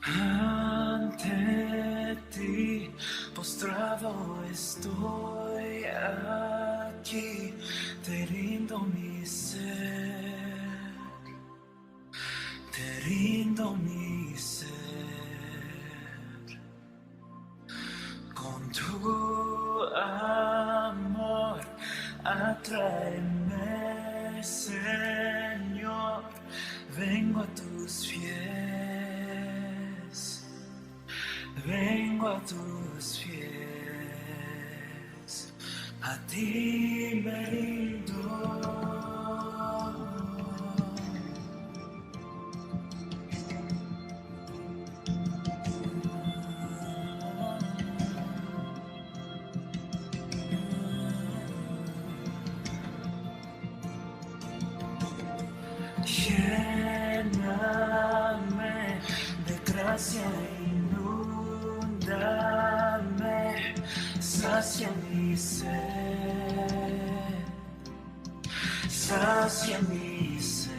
Ante ti postrado estoy aquí, te rindo mi ser, te rindo mi ser. Con tu amor atráeme, Señor, vengo a tus pies. Vengo a tus pies, a ti me rindo. Lléname de gracia, inúndame, sacia mi sed, sacia mi sed.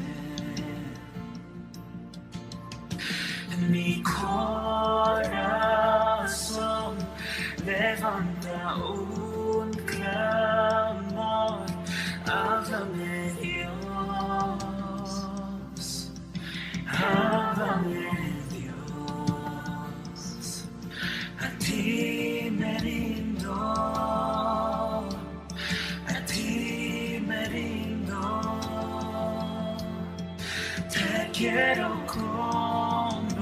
En mi corazón levanta un clamor, háblame Dios, háblame Dios, a ti me rindo, a ti me rindo, te quiero conocer,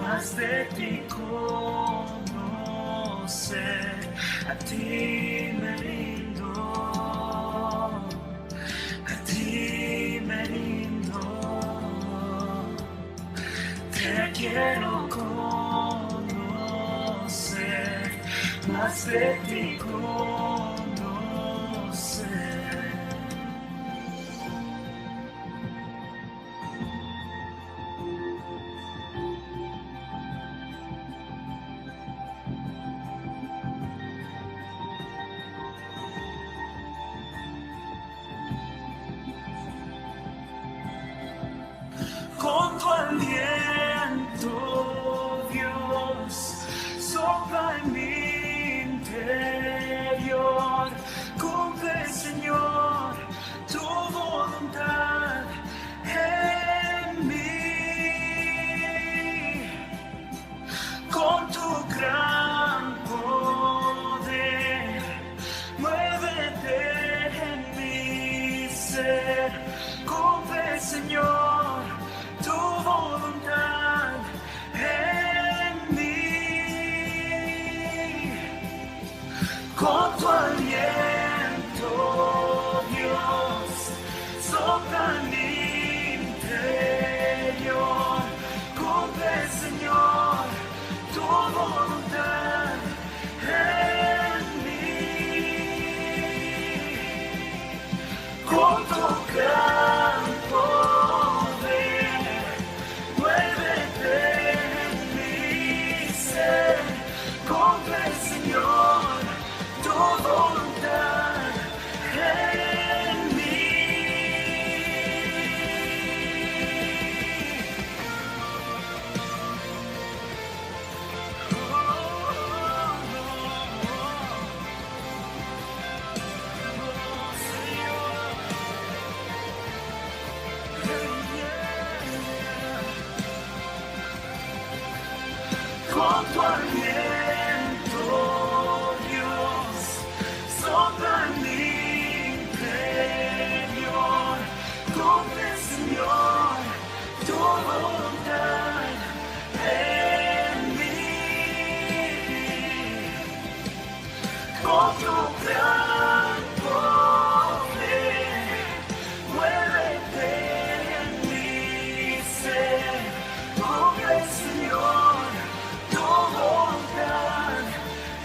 más de ti conocer, a ti me rindo, a ti me rindo, te quiero conocer, más de ti conocer. Con tu aliento, Dios, sopla en mi interior. Cumple, Señor, tu voluntad en mí. Con tu gran poder, muévete en mi ser. Cumple, Señor, tu voluntad en mí. Con tu aliento, Dios, sopla en mi interior. Cumple, Señor, tu voluntad en mí. Con tu gran poder, muévete en mi ser. Cumple, Señor, tu voluntad en mí. Con tu aliento, Dios, sopla en mi interior. Cumple, Señor, tu voluntad en mí. Con tu gran poder, muévete en mi ser. Cumple, Señor, tu voluntad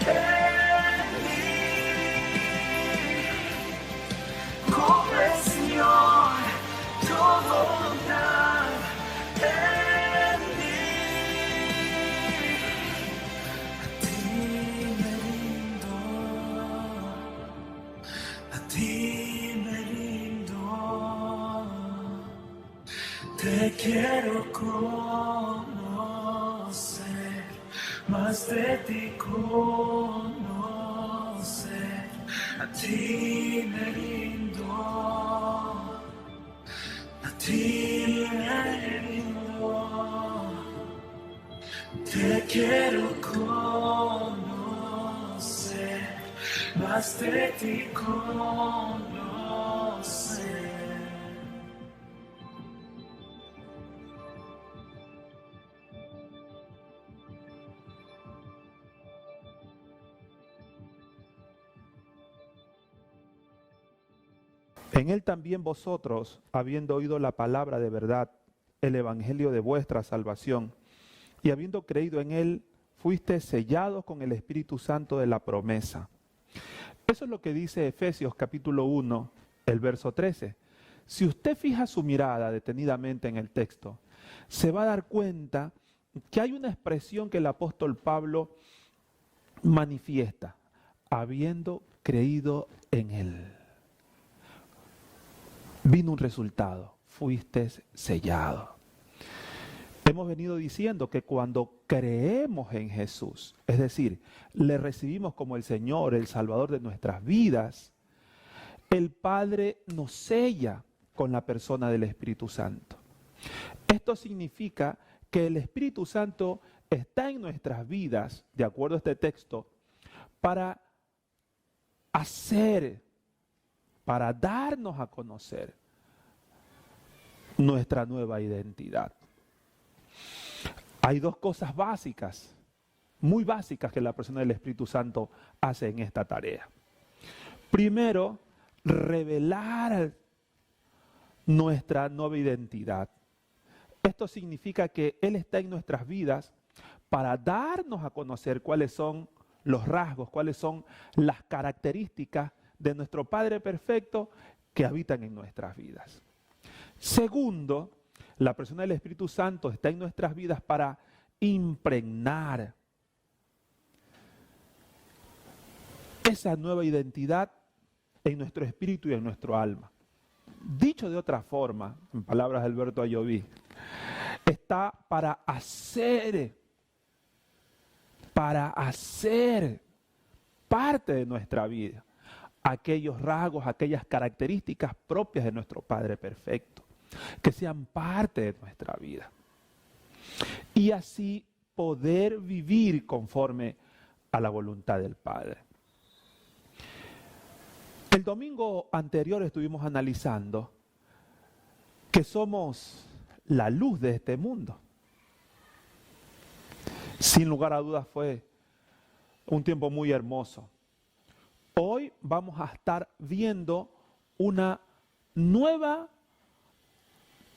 en mí. Cumple, Señor, tu voluntad en mí. A ti me rindo, a ti me rindo, te quiero conocer. más de ti conocer, a ti me rindo, a ti me rindo, te quiero conocer, más de ti conocer. En él también vosotros, habiendo oído la palabra de verdad, el evangelio de vuestra salvación, y habiendo creído en él, fuisteis sellados con el Espíritu Santo de la promesa. Eso es lo que dice Efesios capítulo 1, el verso 13. Si usted fija su mirada detenidamente en el texto, se va a dar cuenta que hay una expresión que el apóstol Pablo manifiesta, habiendo creído en él. Vino un resultado, fuiste sellado. Hemos venido diciendo que cuando creemos en Jesús, es decir, le recibimos como el Señor, el Salvador de nuestras vidas, el Padre nos sella con la persona del Espíritu Santo. Esto significa que el Espíritu Santo está en nuestras vidas, de acuerdo a este texto, para darnos a conocer nuestra nueva identidad. Hay dos cosas básicas, muy básicas, que la persona del Espíritu Santo hace en esta tarea. Primero, revelar nuestra nueva identidad. Esto significa que Él está en nuestras vidas para darnos a conocer cuáles son los rasgos, cuáles son las características de nuestro Padre perfecto que habitan en nuestras vidas. Segundo, la persona del Espíritu Santo está en nuestras vidas para impregnar esa nueva identidad en nuestro espíritu y en nuestro alma. Dicho de otra forma, en palabras de Alberto Ayoví, está para hacer parte de nuestra vida aquellos rasgos, aquellas características propias de nuestro Padre perfecto, que sean parte de nuestra vida. Y así poder vivir conforme a la voluntad del Padre. El domingo anterior estuvimos analizando que somos la luz de este mundo. Sin lugar a dudas fue un tiempo muy hermoso. Hoy vamos a estar viendo una nueva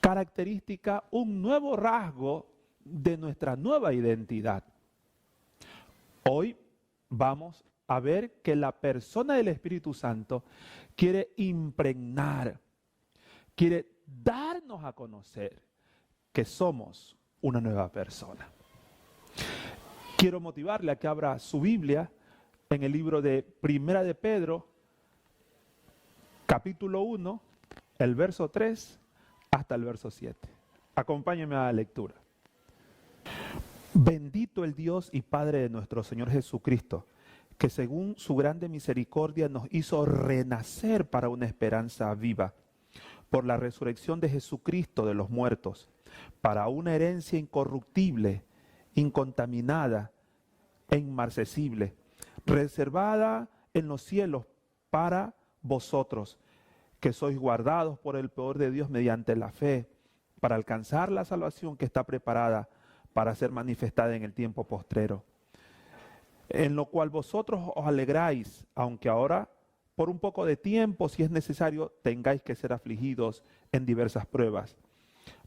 característica, un nuevo rasgo de nuestra nueva identidad. Hoy vamos a ver que la persona del Espíritu Santo quiere impregnar, quiere darnos a conocer que somos una nueva persona. Quiero motivarle a que abra su Biblia en el libro de Primera de Pedro, capítulo 1, el verso 3 hasta el verso 7. Acompáñenme a la lectura. Bendito el Dios y Padre de nuestro Señor Jesucristo, que según su grande misericordia nos hizo renacer para una esperanza viva, por la resurrección de Jesucristo de los muertos, para una herencia incorruptible, incontaminada e inmarcesible, reservada en los cielos para vosotros, que sois guardados por el poder de Dios mediante la fe, para alcanzar la salvación que está preparada para ser manifestada en el tiempo postrero, en lo cual vosotros os alegráis, aunque ahora por un poco de tiempo, si es necesario, tengáis que ser afligidos en diversas pruebas,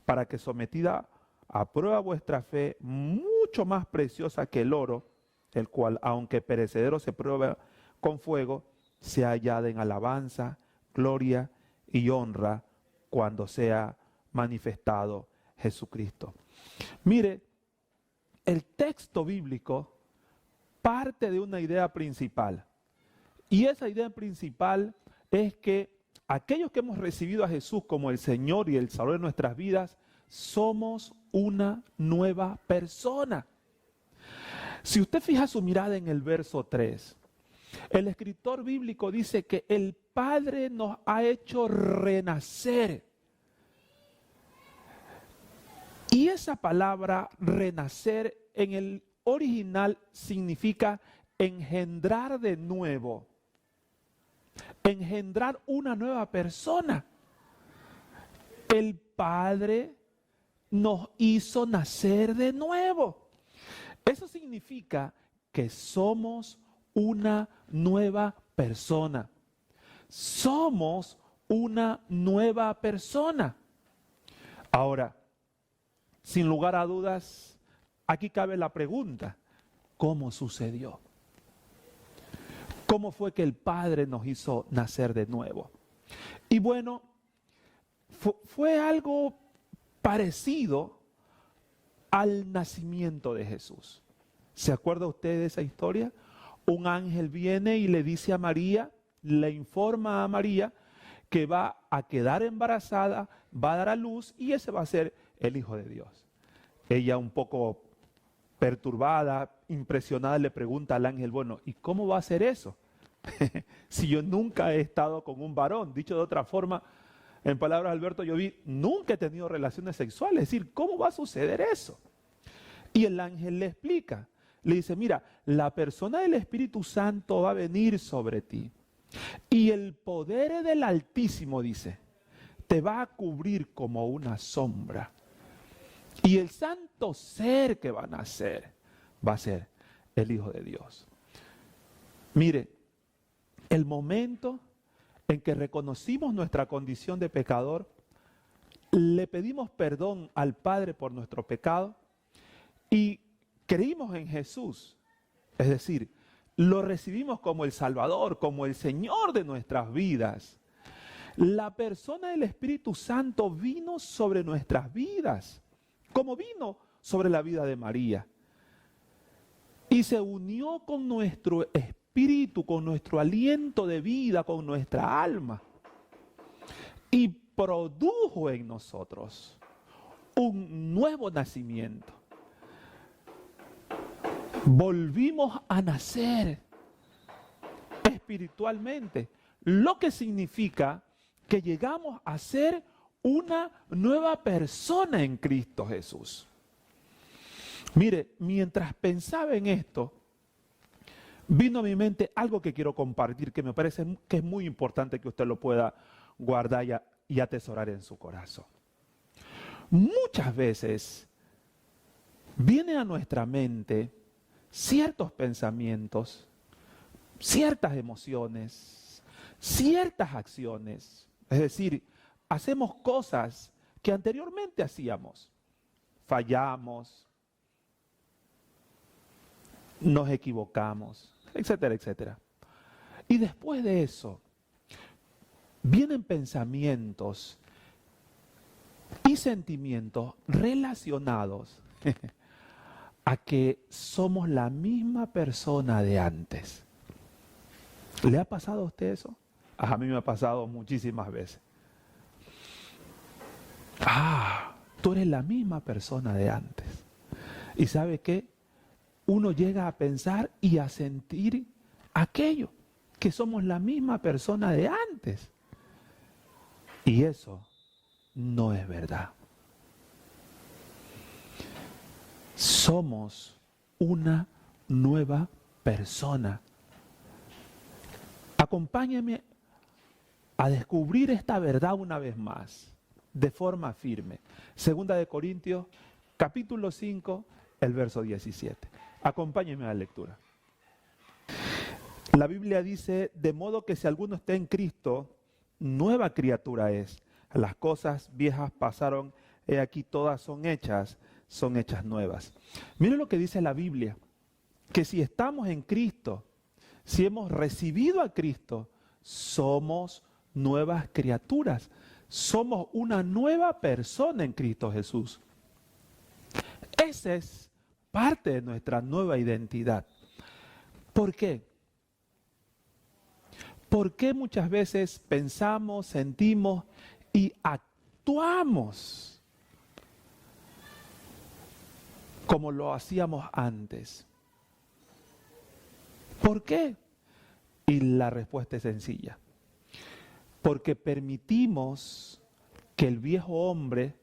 para que sometida a prueba vuestra fe, mucho más preciosa que el oro, el cual, aunque perecedero se prueba con fuego, sea hallada en alabanza, gloria y honra cuando sea manifestado Jesucristo. Mire, el texto bíblico parte de una idea principal. Y esa idea principal es que aquellos que hemos recibido a Jesús como el Señor y el Salvador de nuestras vidas, somos una nueva persona. Si usted fija su mirada en el verso 3, el escritor bíblico dice que el Padre nos ha hecho renacer. Y esa palabra renacer en el original significa engendrar de nuevo, engendrar una nueva persona. El Padre nos hizo nacer de nuevo. Eso significa que somos una nueva persona. Somos una nueva persona. Ahora, sin lugar a dudas, aquí cabe la pregunta: ¿cómo sucedió? ¿Cómo fue que el Padre nos hizo nacer de nuevo? Y bueno, fue algo parecido al nacimiento de Jesús. ¿Se acuerda usted de esa historia? Un ángel viene y le dice a María, le informa a María que va a quedar embarazada, va a dar a luz y ese va a ser el Hijo de Dios. Ella, un poco perturbada, impresionada, le pregunta al ángel: bueno, ¿y cómo va a ser eso? Si yo nunca he estado con un varón. Dicho de otra forma, en palabras de Alberto Llobí, nunca he tenido relaciones sexuales. Es decir, ¿cómo va a suceder eso? Y el ángel le explica. Le dice: mira, la persona del Espíritu Santo va a venir sobre ti. Y el poder del Altísimo, dice, te va a cubrir como una sombra. Y el santo ser que va a nacer va a ser el Hijo de Dios. Mire, el momento en que reconocimos nuestra condición de pecador, le pedimos perdón al Padre por nuestro pecado y creímos en Jesús, es decir, lo recibimos como el Salvador, como el Señor de nuestras vidas. La persona del Espíritu Santo vino sobre nuestras vidas, como vino sobre la vida de María. Y se unió con nuestro espíritu, con nuestro aliento de vida, con nuestra alma. Y produjo en nosotros un nuevo nacimiento. Volvimos a nacer espiritualmente, lo que significa que llegamos a ser una nueva persona en Cristo Jesús. Mire, mientras pensaba en esto, vino a mi mente algo que quiero compartir, que me parece que es muy importante que usted lo pueda guardar y atesorar en su corazón. Muchas veces viene a nuestra mente ciertos pensamientos, ciertas emociones, ciertas acciones. Es decir, hacemos cosas que anteriormente hacíamos. Fallamos, nos equivocamos, etcétera, etcétera. Y después de eso, vienen pensamientos y sentimientos relacionados a que somos la misma persona de antes. ¿Le ha pasado a usted eso? A mí me ha pasado muchísimas veces. Tú eres la misma persona de antes. ¿Y sabe qué? Uno llega a pensar y a sentir aquello, que somos la misma persona de antes. Y eso no es verdad. Somos una nueva persona. Acompáñame a descubrir esta verdad una vez más, de forma firme. Segunda de Corintios, capítulo 5, el verso 17. Acompáñeme a la lectura. La Biblia dice: de modo que si alguno está en Cristo, nueva criatura es. Las cosas viejas pasaron, he aquí todas son hechas nuevas. Mire lo que dice la Biblia, que si estamos en Cristo, si hemos recibido a Cristo, somos nuevas criaturas. Somos una nueva persona en Cristo Jesús. Esa es parte de nuestra nueva identidad. ¿Por qué? ¿Por qué muchas veces pensamos, sentimos y actuamos como lo hacíamos antes? ¿Por qué? Y la respuesta es sencilla. Porque permitimos que el viejo hombre,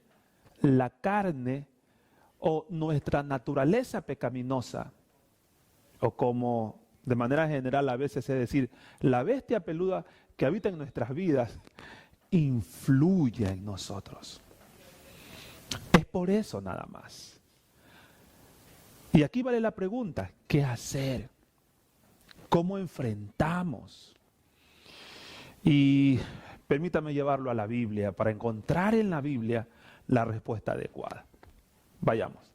la carne o nuestra naturaleza pecaminosa, o como de manera general a veces es decir, la bestia peluda que habita en nuestras vidas, influye en nosotros. Es por eso nada más. Y aquí vale la pregunta, ¿qué hacer? ¿Cómo enfrentamos? Y permítame llevarlo a la Biblia para encontrar en la Biblia la respuesta adecuada. Vayamos.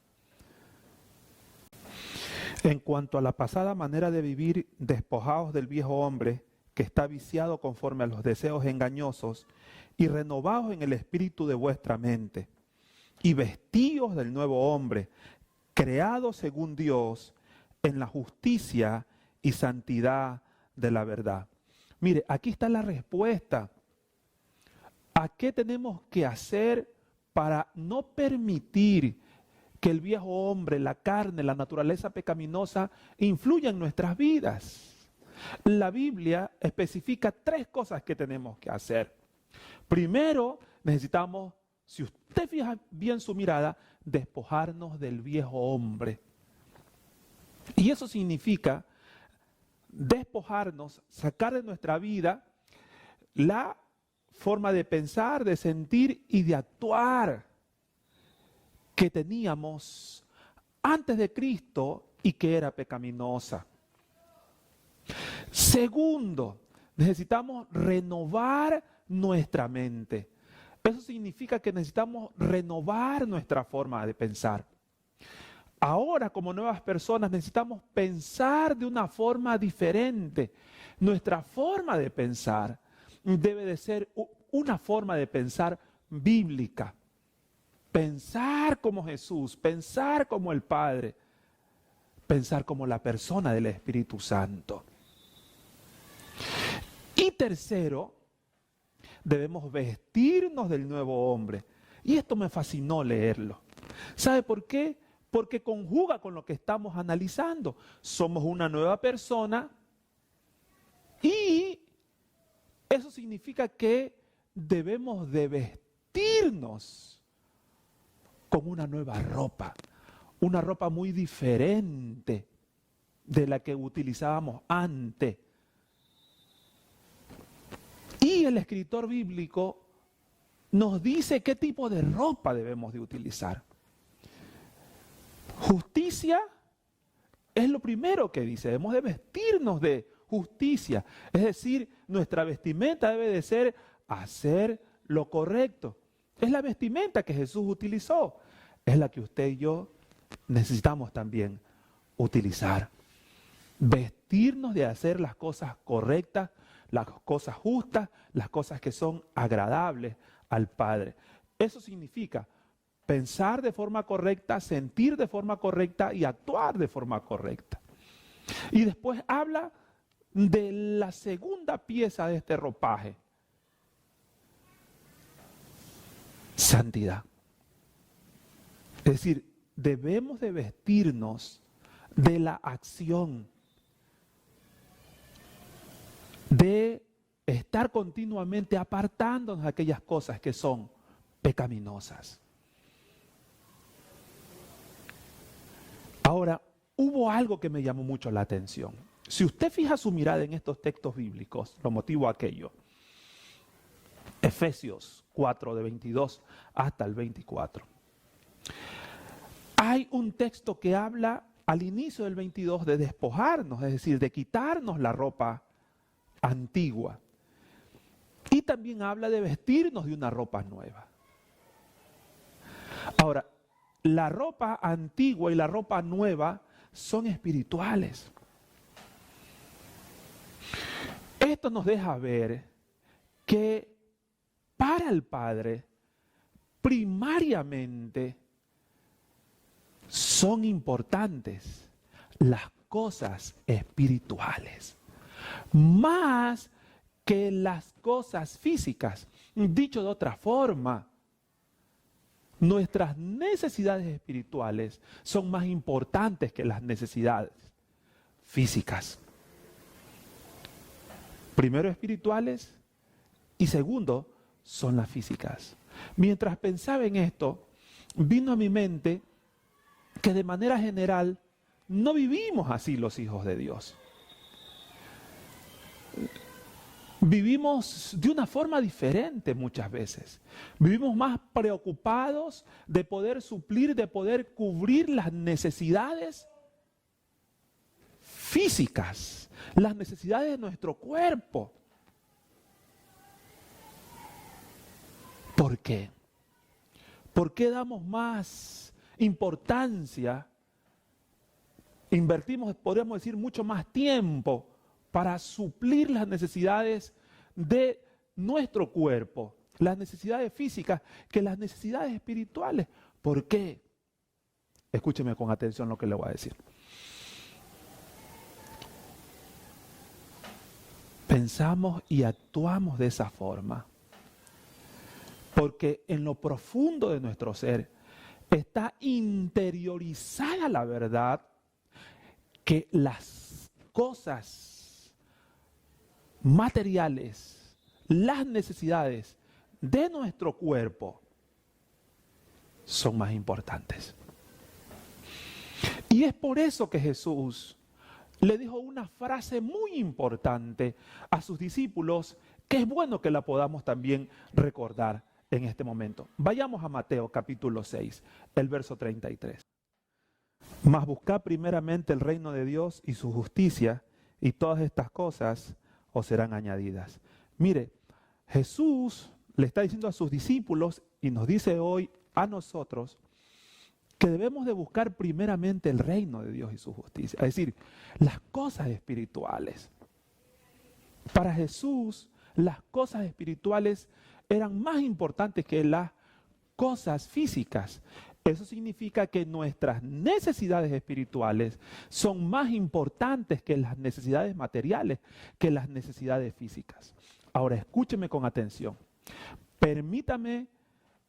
En cuanto a la pasada manera de vivir, despojaos del viejo hombre que está viciado conforme a los deseos engañosos y renovaos en el espíritu de vuestra mente y vestíos del nuevo hombre, creado según Dios en la justicia y santidad de la verdad. Mire, aquí está la respuesta. ¿A qué tenemos que hacer para no permitir que el viejo hombre, la carne, la naturaleza pecaminosa influya en nuestras vidas? La Biblia especifica 3 cosas que tenemos que hacer. Primero, necesitamos, si usted fija bien su mirada, despojarnos del viejo hombre. Y eso significa despojarnos, sacar de nuestra vida la forma de pensar, de sentir y de actuar que teníamos antes de Cristo y que era pecaminosa. Segundo, necesitamos renovar nuestra mente. Eso significa que necesitamos renovar nuestra forma de pensar. Ahora, como nuevas personas, necesitamos pensar de una forma diferente. Nuestra forma de pensar debe de ser una forma de pensar bíblica. Pensar como Jesús, pensar como el Padre, pensar como la persona del Espíritu Santo. Y tercero, debemos vestirnos del nuevo hombre. Y esto me fascinó leerlo. ¿Sabe por qué? Porque conjuga con lo que estamos analizando. Somos una nueva persona y eso significa que debemos de vestirnos con una nueva ropa. Una ropa muy diferente de la que utilizábamos antes. Y el escritor bíblico nos dice qué tipo de ropa debemos de utilizar. Justicia es lo primero que dice, debemos de vestirnos de justicia. Es decir, nuestra vestimenta debe de ser hacer lo correcto. Es la vestimenta que Jesús utilizó. Es la que usted y yo necesitamos también utilizar. Vestirnos de hacer las cosas correctas, las cosas justas, las cosas que son agradables al Padre. Eso significa pensar de forma correcta, sentir de forma correcta y actuar de forma correcta. Y después habla de la segunda pieza de este ropaje. Santidad. Es decir, debemos de vestirnos de la acción, de estar continuamente apartándonos de aquellas cosas que son pecaminosas. Ahora, hubo algo que me llamó mucho la atención. Si usted fija su mirada en estos textos bíblicos, lo motivo a aquello. Efesios 4, de 22 hasta el 24. Hay un texto que habla al inicio del 22 de despojarnos, es decir, de quitarnos la ropa antigua. Y también habla de vestirnos de una ropa nueva. Ahora, la ropa antigua y la ropa nueva son espirituales. Esto nos deja ver que para el Padre, primariamente, son importantes las cosas espirituales, más que las cosas físicas. Dicho de otra forma, nuestras necesidades espirituales son más importantes que las necesidades físicas. Primero espirituales y segundo son las físicas. Mientras pensaba en esto, vino a mi mente que de manera general no vivimos así los hijos de Dios. Vivimos de una forma diferente muchas veces. Vivimos más preocupados de poder suplir, de poder cubrir las necesidades físicas, las necesidades de nuestro cuerpo. ¿Por qué? ¿Por qué damos más importancia? Invertimos, podríamos decir, mucho más tiempo para suplir las necesidades de nuestro cuerpo, las necesidades físicas, que las necesidades espirituales. ¿Por qué? Escúcheme con atención lo que le voy a decir. Pensamos y actuamos de esa forma porque en lo profundo de nuestro ser está interiorizada la verdad que las cosas materiales, las necesidades de nuestro cuerpo son más importantes. Y es por eso que Jesús le dijo una frase muy importante a sus discípulos que es bueno que la podamos también recordar en este momento. Vayamos a Mateo capítulo 6, el verso 33. Mas buscad primeramente el reino de Dios y su justicia, y todas estas cosas os serán añadidas. Mire, Jesús le está diciendo a sus discípulos y nos dice hoy a nosotros que debemos de buscar primeramente el reino de Dios y su justicia, es decir, las cosas espirituales. Para Jesús, las cosas espirituales eran más importantes que las cosas físicas. Eso significa que nuestras necesidades espirituales son más importantes que las necesidades materiales, que las necesidades físicas. Ahora, escúcheme con atención. Permítame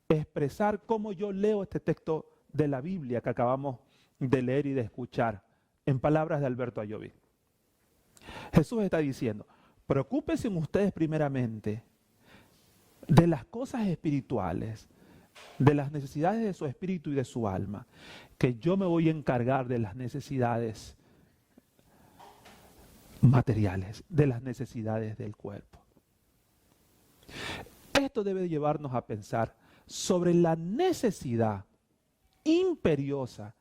expresar cómo yo leo este texto de la Biblia que acabamos de leer y de escuchar en palabras de Alberto Ayoví. Jesús está diciendo, preocúpense ustedes primeramente de las cosas espirituales, de las necesidades de su espíritu y de su alma, que yo me voy a encargar de las necesidades materiales, de las necesidades del cuerpo. Esto debe llevarnos a pensar sobre la necesidad imperiosa,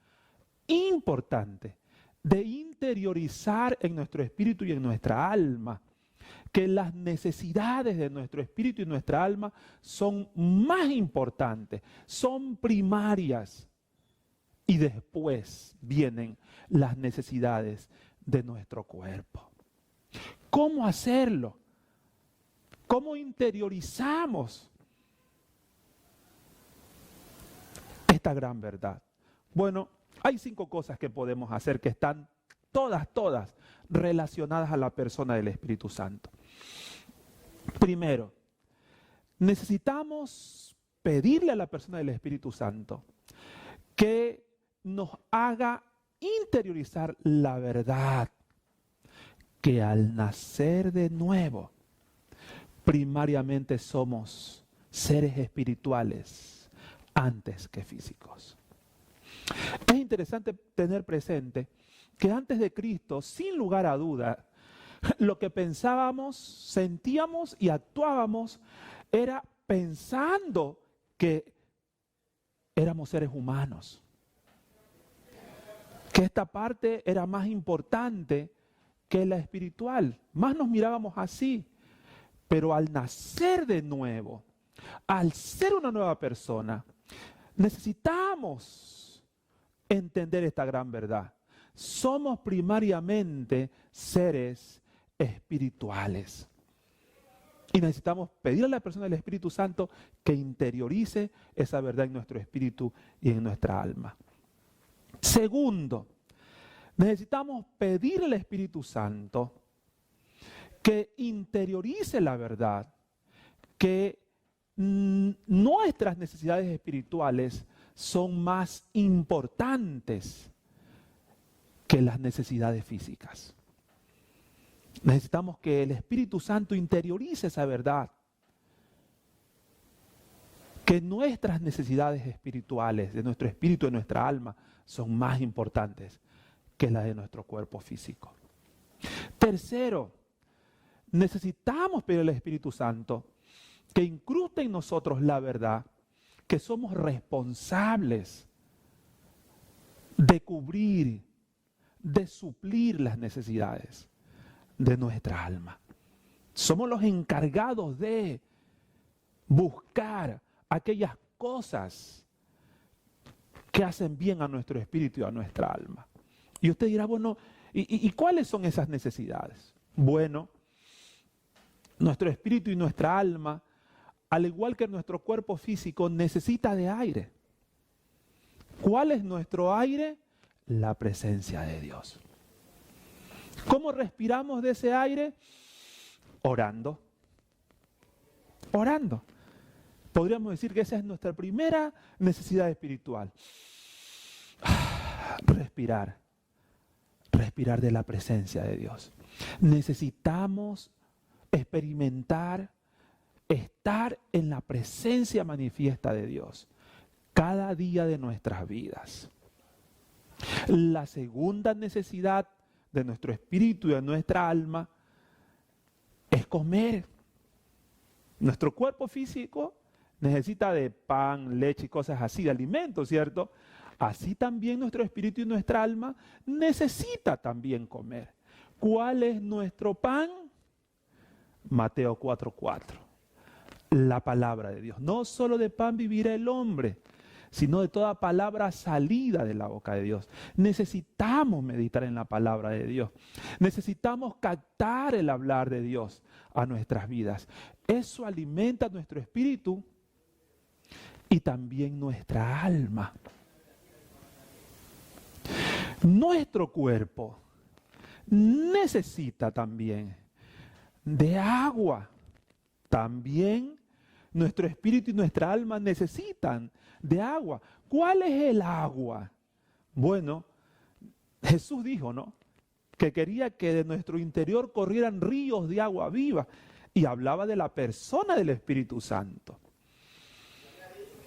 importante, de interiorizar en nuestro espíritu y en nuestra alma que las necesidades de nuestro espíritu y nuestra alma son más importantes, son primarias. Y después vienen las necesidades de nuestro cuerpo. ¿Cómo hacerlo? ¿Cómo interiorizamos esta gran verdad? Bueno, hay 5 cosas que podemos hacer que están todas relacionadas a la persona del Espíritu Santo. Primero, necesitamos pedirle a la persona del Espíritu Santo que nos haga interiorizar la verdad que al nacer de nuevo, primariamente somos seres espirituales antes que físicos. Es interesante tener presente que antes de Cristo, sin lugar a duda, lo que pensábamos, sentíamos y actuábamos era pensando que éramos seres humanos. Que esta parte era más importante que la espiritual. Más nos mirábamos así. Pero al nacer de nuevo, al ser una nueva persona, necesitamos entender esta gran verdad. Somos primariamente seres espirituales. Y necesitamos pedir a la persona del Espíritu Santo que interiorice esa verdad en nuestro espíritu y en nuestra alma. Segundo, necesitamos pedir al Espíritu Santo que interiorice la verdad, que nuestras necesidades espirituales son más importantes que las necesidades físicas. Necesitamos que el Espíritu Santo interiorice esa verdad. Que nuestras necesidades espirituales, de nuestro espíritu, de nuestra alma, son más importantes que las de nuestro cuerpo físico. Tercero, necesitamos pedir al Espíritu Santo que incruste en nosotros la verdad, que somos responsables de cubrir, de suplir las necesidades de nuestra alma. Somos los encargados de buscar aquellas cosas que hacen bien a nuestro espíritu y a nuestra alma. Y usted dirá, bueno, ¿y cuáles son esas necesidades? Bueno, nuestro espíritu y nuestra alma, al igual que nuestro cuerpo físico, necesita de aire. ¿Cuál es nuestro aire? La presencia de Dios. ¿Cómo respiramos de ese aire? Orando. Orando. Podríamos decir que esa es nuestra primera necesidad espiritual. Respirar. Respirar de la presencia de Dios. Necesitamos experimentar, estar en la presencia manifiesta de Dios cada día de nuestras vidas. La segunda necesidad de nuestro espíritu y de nuestra alma es comer. Nuestro cuerpo físico necesita de pan, leche y cosas así, de alimentos, ¿cierto? Así también nuestro espíritu y nuestra alma necesita también comer. ¿Cuál es nuestro pan? Mateo 4:4. La palabra de Dios. No solo de pan vivirá el hombre, sino de toda palabra salida de la boca de Dios. Necesitamos meditar en la palabra de Dios. Necesitamos captar el hablar de Dios a nuestras vidas. Eso alimenta nuestro espíritu y también nuestra alma. Nuestro cuerpo necesita también de agua. También nuestro espíritu y nuestra alma necesitan de agua. ¿Cuál es el agua? Bueno, Jesús dijo, ¿no?, que quería que de nuestro interior corrieran ríos de agua viva. Y hablaba de la persona del Espíritu Santo.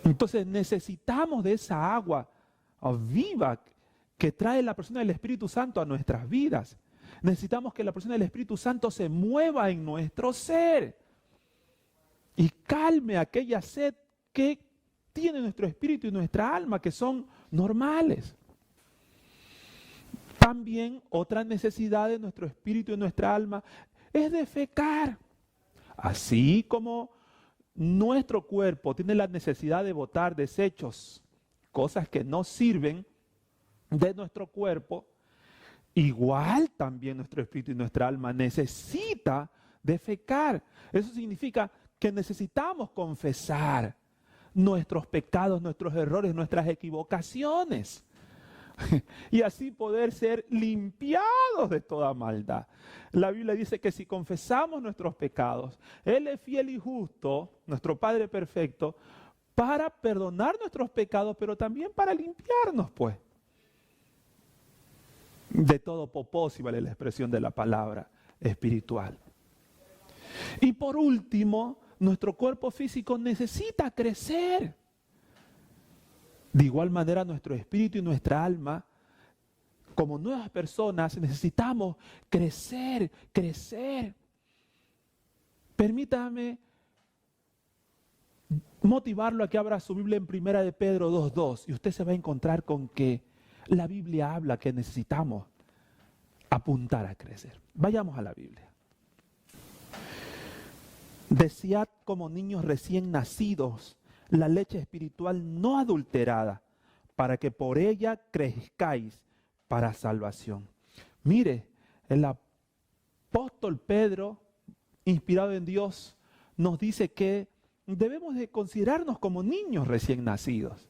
Entonces necesitamos de esa agua viva que trae la persona del Espíritu Santo a nuestras vidas. Necesitamos que la persona del Espíritu Santo se mueva en nuestro ser y calme aquella sed que tiene nuestro espíritu y nuestra alma, que son normales. También otra necesidad de nuestro espíritu y nuestra alma es defecar. Así como nuestro cuerpo tiene la necesidad de botar desechos, cosas que no sirven de nuestro cuerpo, igual también nuestro espíritu y nuestra alma necesita defecar. Eso significa que necesitamos confesar nuestros pecados, nuestros errores, nuestras equivocaciones. Y así poder ser limpiados de toda maldad. La Biblia dice que si confesamos nuestros pecados, Él es fiel y justo, nuestro Padre perfecto, para perdonar nuestros pecados, pero también para limpiarnos, pues. De todo popó, si vale la expresión de la palabra espiritual. Y por último, nuestro cuerpo físico necesita crecer. De igual manera, nuestro espíritu y nuestra alma, como nuevas personas, necesitamos crecer, crecer. Permítame motivarlo a que abra su Biblia en 1 de Pedro 2:2 y usted se va a encontrar con que la Biblia habla que necesitamos apuntar a crecer. Vayamos a la Biblia. Desead como niños recién nacidos la leche espiritual no adulterada, para que por ella crezcáis para salvación. Mire, el apóstol Pedro, inspirado en Dios, nos dice que debemos de considerarnos como niños recién nacidos.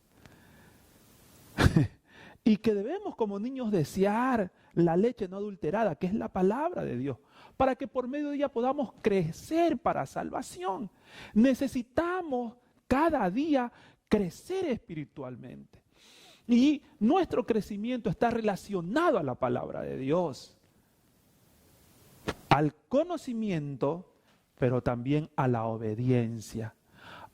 Y que debemos como niños desear la leche no adulterada, que es la palabra de Dios, para que por medio de ella podamos crecer para salvación. Necesitamos cada día crecer espiritualmente. Y nuestro crecimiento está relacionado a la palabra de Dios. al conocimiento, pero también a la obediencia.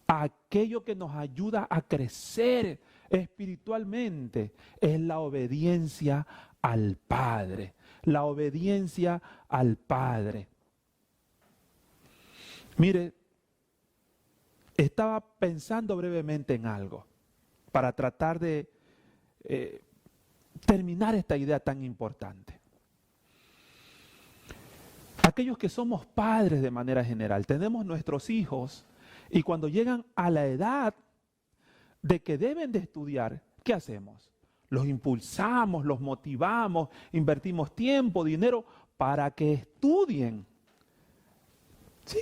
Aquello que nos ayuda a crecer espiritualmente es la obediencia al Padre. La obediencia al Padre. Mire, estaba pensando brevemente en algo para tratar de terminar esta idea tan importante. Aquellos que somos padres de manera general, tenemos nuestros hijos y cuando llegan a la edad de que deben de estudiar, ¿qué hacemos? Los impulsamos, los motivamos, invertimos tiempo, dinero para que estudien. ¿Sí?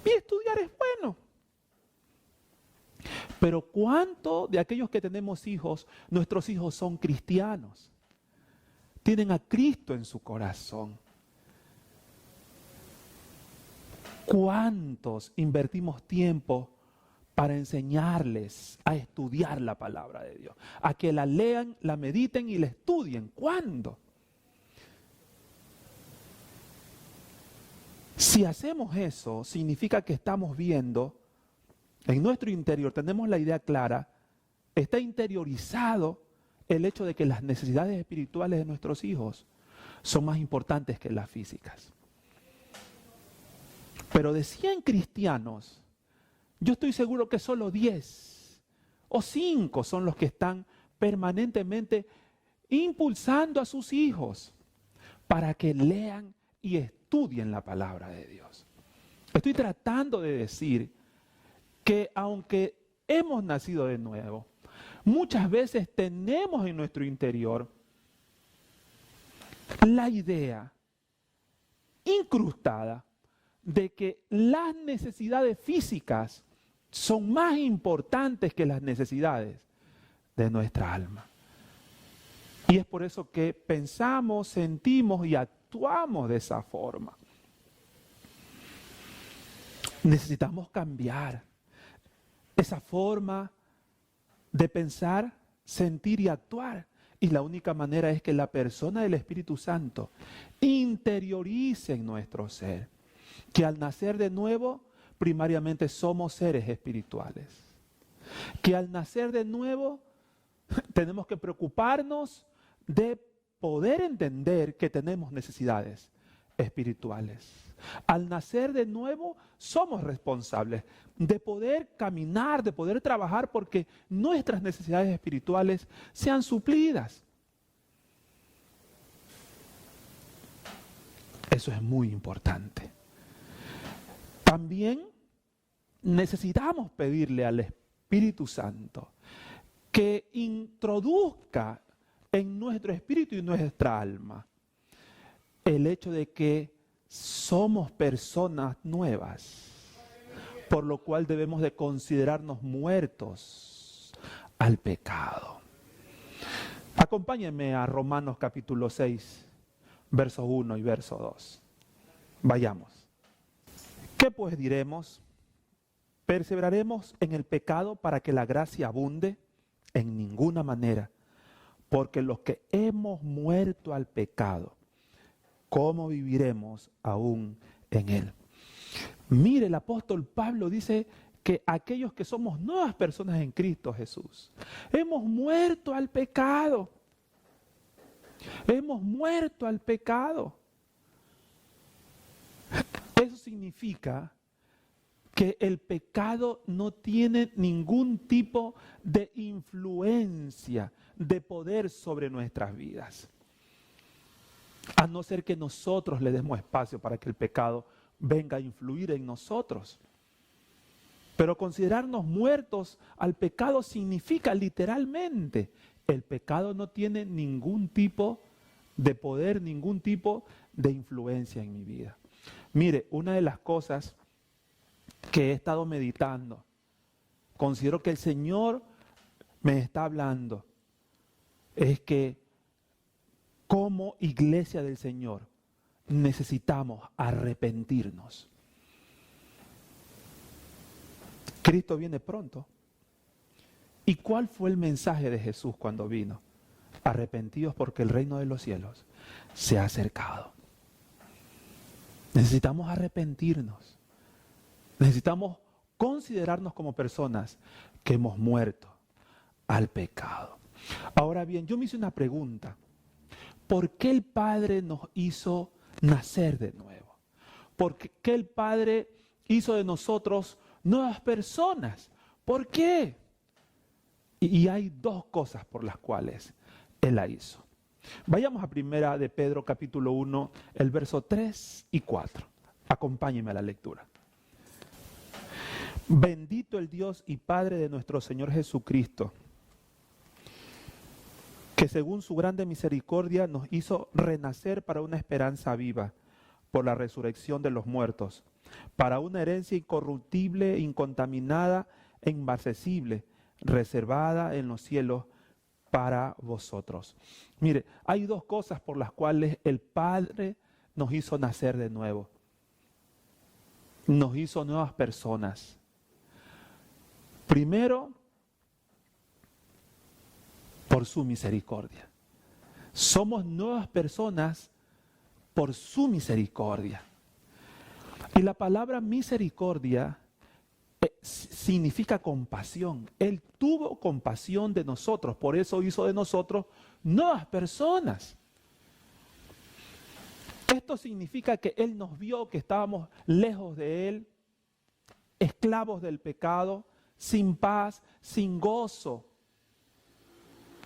Y estudiar es bueno. Pero ¿cuántos de aquellos que tenemos hijos, nuestros hijos son cristianos? Tienen a Cristo en su corazón. ¿Cuántos invertimos tiempo para enseñarles a estudiar la palabra de Dios? A que la lean, la mediten y la estudien. ¿Cuándo? Si hacemos eso, significa que estamos viendo en nuestro interior, tenemos la idea clara, está interiorizado el hecho de que las necesidades espirituales de nuestros hijos son más importantes que las físicas. Pero de 100 cristianos, yo estoy seguro que solo 10 o 5 son los que están permanentemente impulsando a sus hijos para que lean y estudien la palabra de Dios. Estoy tratando de decir que aunque hemos nacido de nuevo, muchas veces tenemos en nuestro interior la idea incrustada de que las necesidades físicas son más importantes que las necesidades de nuestra alma. Y es por eso que pensamos, sentimos y actuamos de esa forma. Necesitamos cambiar esa forma de pensar, sentir y actuar. Y la única manera es que la persona del Espíritu Santo interiorice en nuestro ser. Que al nacer de nuevo, primariamente somos seres espirituales. Que al nacer de nuevo, tenemos que preocuparnos de poder entender que tenemos necesidades espirituales. Al nacer de nuevo, somos responsables de poder caminar, de poder trabajar porque nuestras necesidades espirituales sean suplidas. Eso es muy importante. También necesitamos pedirle al Espíritu Santo que introduzca en nuestro espíritu y nuestra alma el hecho de que somos personas nuevas, por lo cual debemos de considerarnos muertos al pecado. Acompáñenme a Romanos capítulo 6, verso 1 y verso 2. Vayamos. ¿Qué pues diremos? ¿Perseveraremos en el pecado para que la gracia abunde? En ninguna manera. Porque los que hemos muerto al pecado, ¿cómo viviremos aún en él? Mire, el apóstol Pablo dice que aquellos que somos nuevas personas en Cristo Jesús, hemos muerto al pecado. Hemos muerto al pecado. Eso significa que el pecado no tiene ningún tipo de influencia, de poder sobre nuestras vidas. A no ser que nosotros le demos espacio para que el pecado venga a influir en nosotros. Pero considerarnos muertos al pecado significa literalmente, el pecado no tiene ningún tipo de poder, ningún tipo de influencia en mi vida. Mire, una de las cosas que he estado meditando, considero que el Señor me está hablando, es que como iglesia del Señor necesitamos arrepentirnos. Cristo viene pronto. ¿Y cuál fue el mensaje de Jesús cuando vino? Arrepentidos porque el reino de los cielos se ha acercado. Necesitamos arrepentirnos. Necesitamos considerarnos como personas que hemos muerto al pecado. Ahora bien, yo me hice una pregunta. ¿Por qué el Padre nos hizo nacer de nuevo? ¿Por qué el Padre hizo de nosotros nuevas personas? ¿Por qué? Y hay dos cosas por las cuales Él la hizo. Vayamos a primera de Pedro capítulo 1, el verso 3 y 4. Acompáñenme a la lectura. Bendito el Dios y Padre de nuestro Señor Jesucristo, que según su grande misericordia nos hizo renacer para una esperanza viva por la resurrección de los muertos, para una herencia incorruptible, incontaminada e inmarcesible, reservada en los cielos para vosotros. Mire, hay dos cosas por las cuales el Padre nos hizo nacer de nuevo. Nos hizo nuevas personas. Primero, por su misericordia. Somos nuevas personas por su misericordia. Y la palabra misericordia significa compasión. Él tuvo compasión de nosotros, por eso hizo de nosotros nuevas personas. Esto significa que Él nos vio que estábamos lejos de Él, esclavos del pecado, sin paz, sin gozo,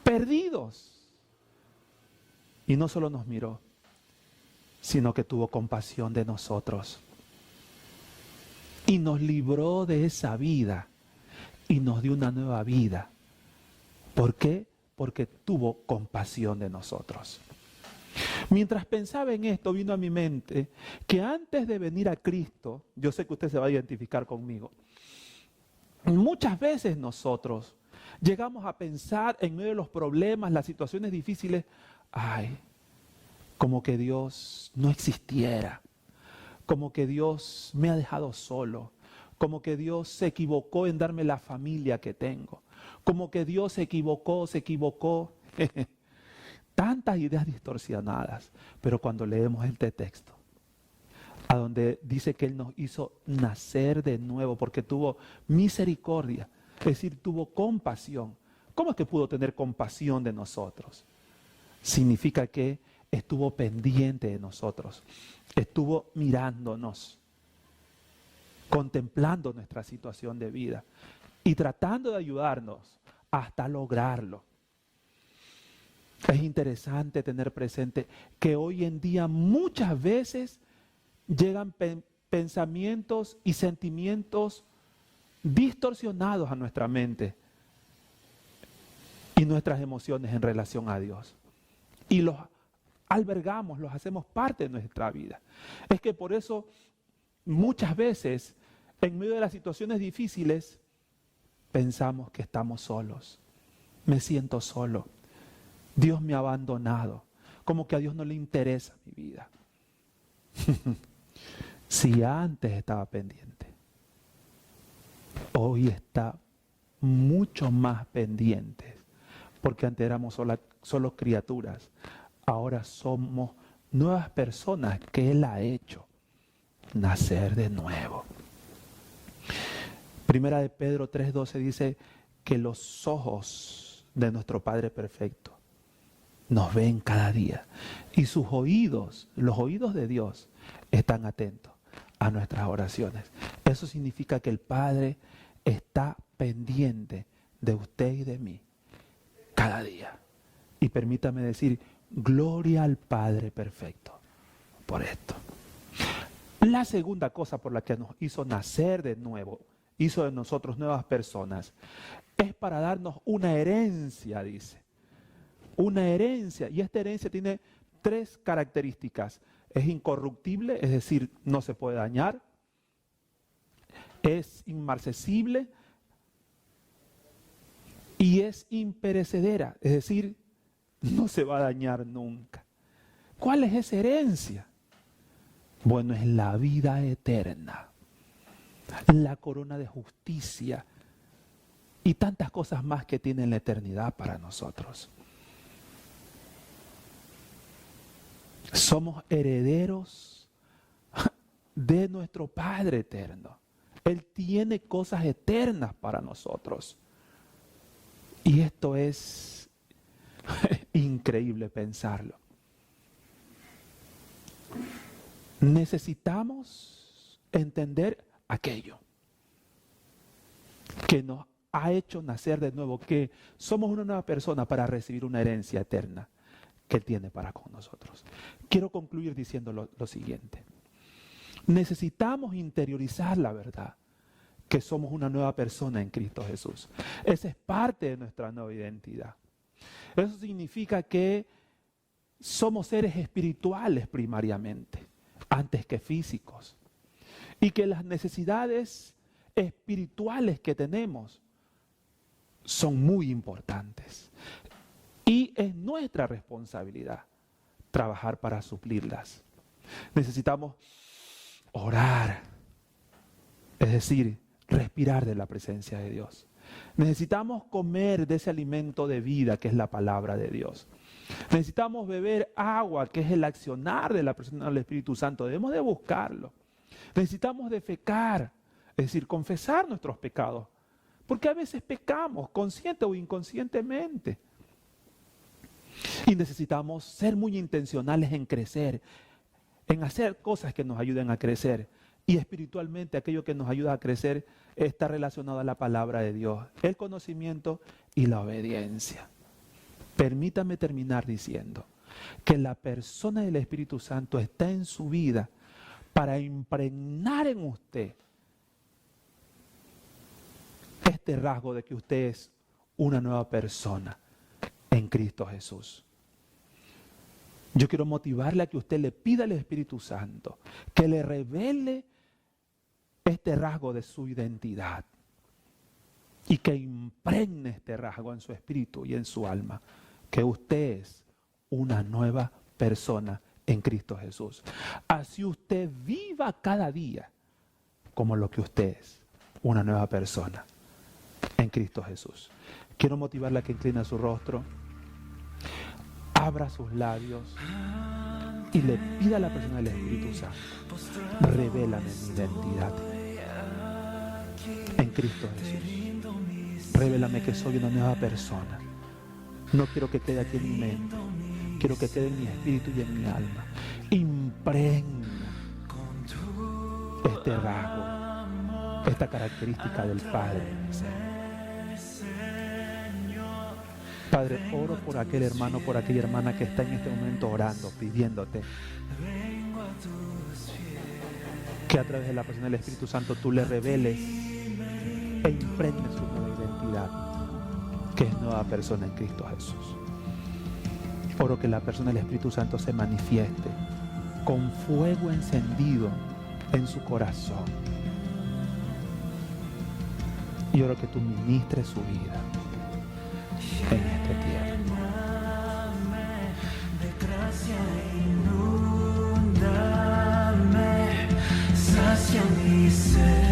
perdidos. Y no solo nos miró, sino que tuvo compasión de nosotros. Y nos libró de esa vida y nos dio una nueva vida. ¿Por qué? Porque tuvo compasión de nosotros. Mientras pensaba en esto, vino a mi mente que antes de venir a Cristo, yo sé que usted se va a identificar conmigo, muchas veces nosotros llegamos a pensar en medio de los problemas, las situaciones difíciles, ay, como que Dios no existiera, como que Dios me ha dejado solo, como que Dios se equivocó en darme la familia que tengo, como que Dios se equivocó. Tantas ideas distorsionadas, pero cuando leemos este texto, a donde dice que Él nos hizo nacer de nuevo porque tuvo misericordia, es decir, tuvo compasión. ¿Cómo es que pudo tener compasión de nosotros? Significa que estuvo pendiente de nosotros, estuvo mirándonos, contemplando nuestra situación de vida y tratando de ayudarnos hasta lograrlo. Es interesante tener presente que hoy en día muchas veces llegan pensamientos y sentimientos distorsionados a nuestra mente y nuestras emociones en relación a Dios. Y los albergamos, los hacemos parte de nuestra vida. Es que por eso muchas veces en medio de las situaciones difíciles pensamos que estamos solos. Me siento solo. Dios me ha abandonado, como que a Dios no le interesa mi vida. Si antes estaba pendiente, hoy está mucho más pendiente, porque antes éramos solo criaturas, ahora somos nuevas personas que Él ha hecho nacer de nuevo. Primera de Pedro 3:12 dice que los ojos de nuestro Padre perfecto nos ven cada día. Y sus oídos, los oídos de Dios, están atentos a nuestras oraciones. Eso significa que el Padre está pendiente de usted y de mí cada día. Y permítame decir, gloria al Padre perfecto por esto. La segunda cosa por la que nos hizo nacer de nuevo, hizo de nosotros nuevas personas, es para darnos una herencia, dice. Una herencia, y esta herencia tiene 3 características. Es incorruptible, es decir, no se puede dañar. Es inmarcesible y es imperecedera, es decir, no se va a dañar nunca. ¿Cuál es esa herencia? Bueno, es la vida eterna, la corona de justicia y tantas cosas más que tiene la eternidad para nosotros. Somos herederos de nuestro Padre eterno. Él tiene cosas eternas para nosotros. Y esto es increíble pensarlo. Necesitamos entender aquello que nos ha hecho nacer de nuevo, que somos una nueva persona para recibir una herencia eterna que Él tiene para con nosotros. Quiero concluir diciendo lo siguiente. Necesitamos interiorizar la verdad, que somos una nueva persona en Cristo Jesús. Esa es parte de nuestra nueva identidad. Eso significa que somos seres espirituales primariamente, antes que físicos. Y que las necesidades espirituales que tenemos son muy importantes. Y es nuestra responsabilidad trabajar para suplirlas. Necesitamos orar, es decir, respirar de la presencia de Dios. Necesitamos comer de ese alimento de vida que es la palabra de Dios. Necesitamos beber agua, que es el accionar de la persona del Espíritu Santo. Debemos de buscarlo. Necesitamos defecar, es decir, confesar nuestros pecados. Porque a veces pecamos, consciente o inconscientemente. Y necesitamos ser muy intencionales en crecer, en hacer cosas que nos ayuden a crecer. Y espiritualmente aquello que nos ayuda a crecer está relacionado a la palabra de Dios, el conocimiento y la obediencia. Permítame terminar diciendo que la persona del Espíritu Santo está en su vida para impregnar en usted este rasgo de que usted es una nueva persona en Cristo Jesús. Yo quiero motivarle a que usted le pida al Espíritu Santo que le revele este rasgo de su identidad y que impregne este rasgo en su espíritu y en su alma, que usted es una nueva persona en Cristo Jesús. Así usted viva cada día como lo que usted es, una nueva persona en Cristo Jesús. Quiero motivarla a que incline su rostro, abra sus labios y le pida a la persona del Espíritu Santo: revélame mi identidad en Cristo Jesús. Revélame que soy una nueva persona. No quiero que quede aquí en mi mente, quiero que quede en mi espíritu y en mi alma. Impregna este rasgo, esta característica del Padre. Padre, oro por aquel hermano, por aquella hermana que está en este momento orando, pidiéndote que a través de la persona del Espíritu Santo tú le reveles e impregnes su nueva identidad, que es nueva persona en Cristo Jesús. Oro que la persona del Espíritu Santo se manifieste con fuego encendido en su corazón. Y oro que tú ministres su vida en este tiempo. De gracia inúndame, sacia mi ser.